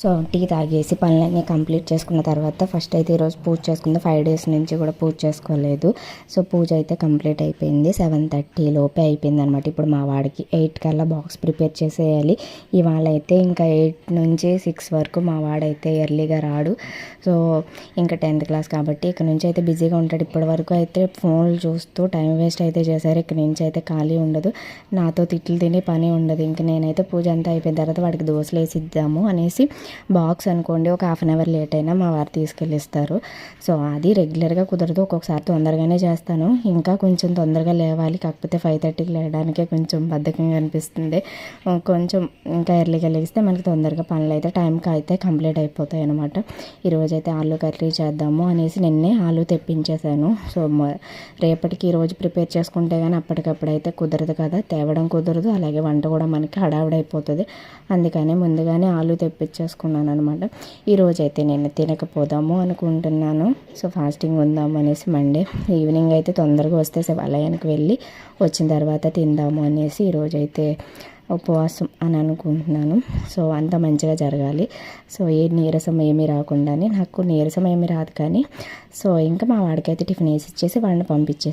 So tea తాగేసి పనులన్నీ complete చేసుకున్న తర్వాత ఫస్ట్ అయితే ఈరోజు పూజ చేసుకుంది. 5 డేస్ నుంచి కూడా పూజ చేసుకోలేదు. సో పూజ అయితే కంప్లీట్ అయిపోయింది. 7:30 లోపే అయిపోయింది అనమాట. ఇప్పుడు మా వాడికి 8 కల్లా బాక్స్ ప్రిపేర్ చేసేయాలి. ఇవాళ అయితే ఇంకా 8 నుంచి 6 వరకు మా వాడైతే ఎర్లీగా రాడు. సో ఇంకా 10th క్లాస్ కాబట్టి ఇక్కడ నుంచి అయితే బిజీగా ఉంటాడు. ఇప్పటి వరకు అయితే ఫోన్లు చూస్తూ టైం వేస్ట్ అయితే చేశారు. ఇక్కడ నుంచి అయితే ఖాళీ ఉండదు. నాతో తిట్లు తిని పని ఉండదు. ఇంక నేనైతే పూజ అంతా అయిపోయిన తర్వాత వాడికి దోశలు వేసి ఇద్దాము అనేసి బాక్స్ అనుకోండి ఒక 1/2 అవర్ లేట్ అయినా మా వారు తీసుకెళ్ళిస్తారు. సో అది రెగ్యులర్గా కుదరదు. ఒక్కొక్కసారి తొందరగానే చేస్తాను. ఇంకా కొంచెం తొందరగా లేవాలి. కాకపోతే 5:30కి లేవడానికే కొంచెం బద్ధకంగా అనిపిస్తుంది. కొంచెం ఇంకా ఎర్లీగా లేస్తే మనకి తొందరగా పనులు అయితే టైంకి అయితే కంప్లీట్ అయిపోతాయి అనమాట. ఈరోజైతే ఆలు కర్రీ చేద్దాము అనేసి నిన్నే ఆలు తెప్పించేశాను. సో రేపటికి ఈరోజు ప్రిపేర్ చేసుకుంటే కానీ అప్పటికప్పుడు అయితే కుదరదు కదా, తేవడం కుదరదు. అలాగే వంట కూడా మనకి హడావుడైపోతుంది. అందుకనే ముందుగానే ఆలు తెప్పించేసుకున్నాను అనమాట. ఈరోజైతే నేను తినకపోదాము అనుకుంటున్నాను. సో ఫాస్టింగ్ ఉందాము అనేసి మండే ఈవినింగ్ అయితే తొందరగా వస్తే శివాలయానికి వెళ్ళి వచ్చిన తర్వాత తిందాము అనేసి ఈరోజైతే ఉపవాసం అని అనుకుంటున్నాను. సో అంత మంచిగా జరగాలి. సో ఏ నీరసం ఏమీ రాకుండానే, నాకు నీరసం ఏమీ రాదు కానీ సో ఇంకా మా వాడికైతే టిఫిన్ వేసి ఇచ్చేసి వాడిని పంపించేసి